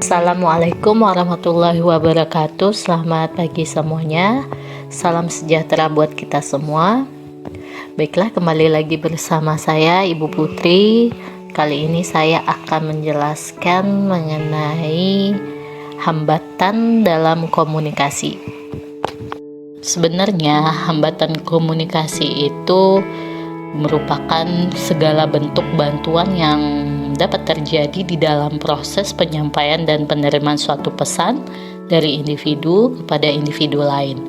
Assalamualaikum warahmatullahi wabarakatuh. Selamat pagi semuanya. Salam sejahtera buat kita semua. Baiklah, kembali lagi bersama saya Ibu Putri. Kali ini saya akan menjelaskan mengenai hambatan dalam komunikasi. Sebenarnya hambatan komunikasi itu merupakan segala bentuk bantuan yang dapat terjadi di dalam proses penyampaian dan penerimaan suatu pesan dari individu kepada individu lain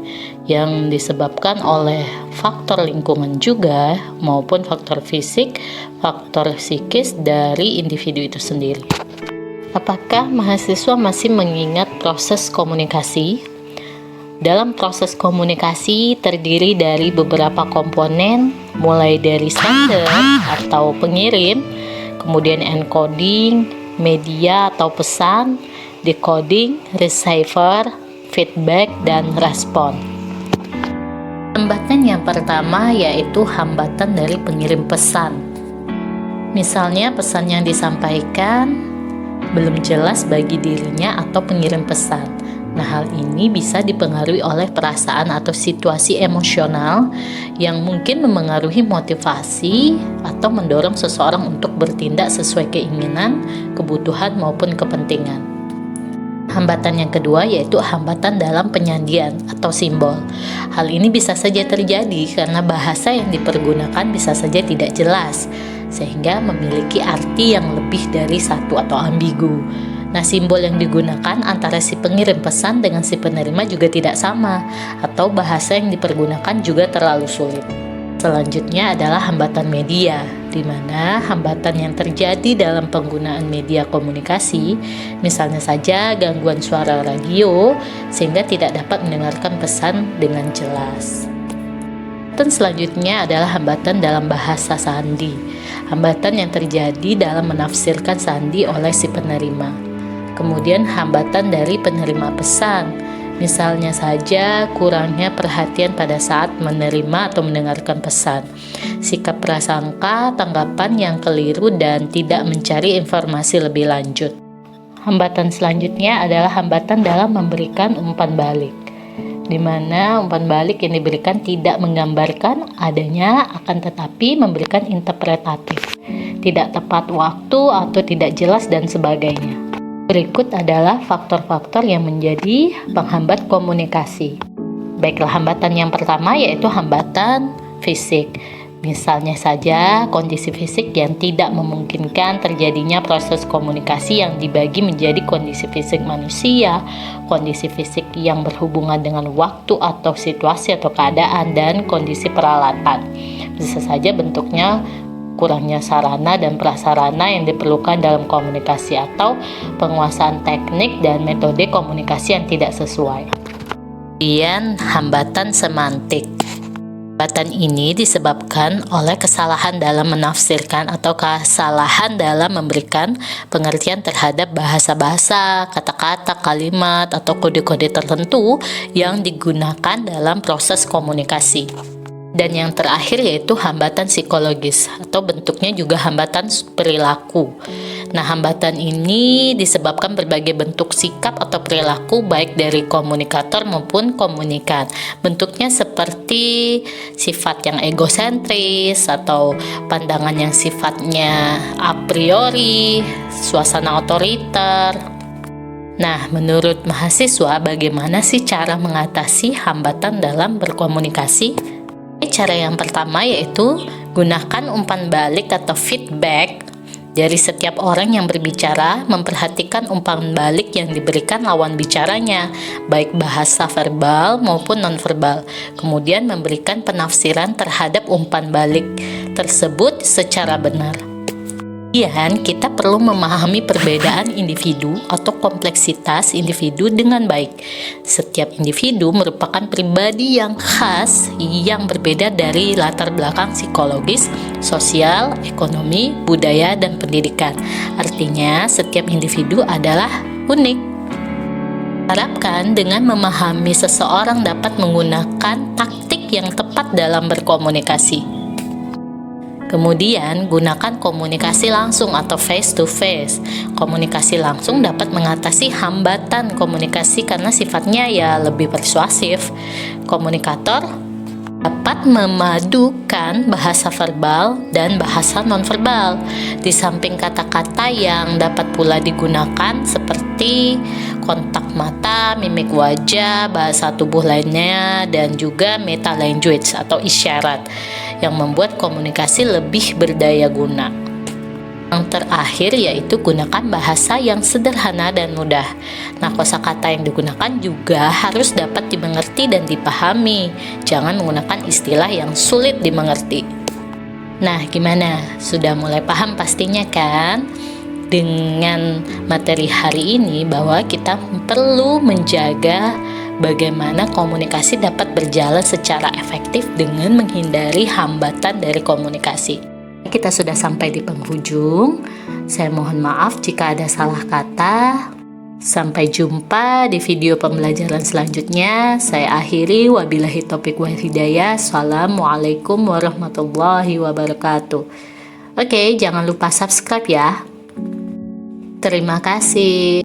yang disebabkan oleh faktor lingkungan juga maupun faktor fisik, faktor psikis dari individu itu sendiri. Apakah mahasiswa masih mengingat proses komunikasi? Dalam proses komunikasi terdiri dari beberapa komponen, mulai dari sender atau pengirim, kemudian encoding, media atau pesan, decoding, receiver, feedback, dan respon. Hambatan yang pertama yaitu hambatan dari pengirim pesan. Misalnya pesan yang disampaikan belum jelas bagi dirinya atau pengirim pesan. Nah, hal ini bisa dipengaruhi oleh perasaan atau situasi emosional yang mungkin memengaruhi motivasi atau mendorong seseorang untuk bertindak sesuai keinginan, kebutuhan maupun kepentingan. Hambatan yang kedua yaitu hambatan dalam penyandian atau simbol. Hal ini bisa saja terjadi karena bahasa yang dipergunakan bisa saja tidak jelas, sehingga memiliki arti yang lebih dari satu atau ambigu. Nah, simbol yang digunakan antara si pengirim pesan dengan si penerima juga tidak sama, atau bahasa yang dipergunakan juga terlalu sulit. Selanjutnya adalah hambatan media, di mana hambatan yang terjadi dalam penggunaan media komunikasi, misalnya saja gangguan suara radio, sehingga tidak dapat mendengarkan pesan dengan jelas. Dan selanjutnya adalah hambatan dalam bahasa sandi, hambatan yang terjadi dalam menafsirkan sandi oleh si penerima. Kemudian hambatan dari penerima pesan, misalnya saja kurangnya perhatian pada saat menerima atau mendengarkan pesan, sikap prasangka, tanggapan yang keliru, dan tidak mencari informasi lebih lanjut. Hambatan selanjutnya adalah hambatan dalam memberikan umpan balik, di mana umpan balik yang diberikan tidak menggambarkan adanya, akan tetapi memberikan interpretatif, tidak tepat waktu atau tidak jelas dan sebagainya. Berikut adalah faktor-faktor yang menjadi penghambat komunikasi. Baiklah, hambatan yang pertama yaitu hambatan fisik. Misalnya saja kondisi fisik yang tidak memungkinkan terjadinya proses komunikasi yang dibagi menjadi kondisi fisik manusia, kondisi fisik yang berhubungan dengan waktu atau situasi atau keadaan, dan kondisi peralatan. Bisa saja bentuknya kurangnya sarana dan prasarana yang diperlukan dalam komunikasi atau penguasaan teknik dan metode komunikasi yang tidak sesuai. Kemudian hambatan semantik. Hambatan ini disebabkan oleh kesalahan dalam menafsirkan atau kesalahan dalam memberikan pengertian terhadap bahasa-bahasa, kata-kata, kalimat, atau kode-kode tertentu yang digunakan dalam proses komunikasi. Dan yang terakhir yaitu hambatan psikologis atau bentuknya juga hambatan perilaku. Nah, hambatan ini disebabkan berbagai bentuk sikap atau perilaku baik dari komunikator maupun komunikan. Bentuknya seperti sifat yang egosentris atau pandangan yang sifatnya a priori, suasana otoriter. Nah, menurut mahasiswa, bagaimana sih cara mengatasi hambatan dalam berkomunikasi? Cara yang pertama yaitu gunakan umpan balik atau feedback dari setiap orang yang berbicara, memperhatikan umpan balik yang diberikan lawan bicaranya, baik bahasa verbal maupun nonverbal. Kemudian memberikan penafsiran terhadap umpan balik tersebut secara benar. Kemudian kita perlu memahami perbedaan individu atau kompleksitas individu dengan baik. Setiap individu merupakan pribadi yang khas yang berbeda dari latar belakang psikologis, sosial, ekonomi, budaya, dan pendidikan. Artinya setiap individu adalah unik. Harapkan dengan memahami seseorang dapat menggunakan taktik yang tepat dalam berkomunikasi. Kemudian, gunakan komunikasi langsung atau face to face. Komunikasi langsung dapat mengatasi hambatan komunikasi karena sifatnya ya lebih persuasif. Komunikator dapat memadukan bahasa verbal dan bahasa nonverbal. Di samping kata-kata yang dapat pula digunakan seperti kontak mata, mimik wajah, bahasa tubuh lainnya, dan juga meta language atau isyarat yang membuat komunikasi lebih berdaya guna. Yang terakhir yaitu gunakan bahasa yang sederhana dan mudah. Nah, kosakata yang digunakan juga harus dapat dimengerti dan dipahami. Jangan menggunakan istilah yang sulit dimengerti. Nah, gimana? Sudah mulai paham pastinya kan? Dengan materi hari ini bahwa kita perlu menjaga bagaimana komunikasi dapat berjalan secara efektif dengan menghindari hambatan dari komunikasi. Kita sudah sampai di penghujung. Saya mohon maaf jika ada salah kata. Sampai jumpa di video pembelajaran selanjutnya. Saya akhiri, wabillahi taufiq wal hidayah. Assalamualaikum warahmatullahi wabarakatuh. Oke, jangan lupa subscribe ya. Terima kasih.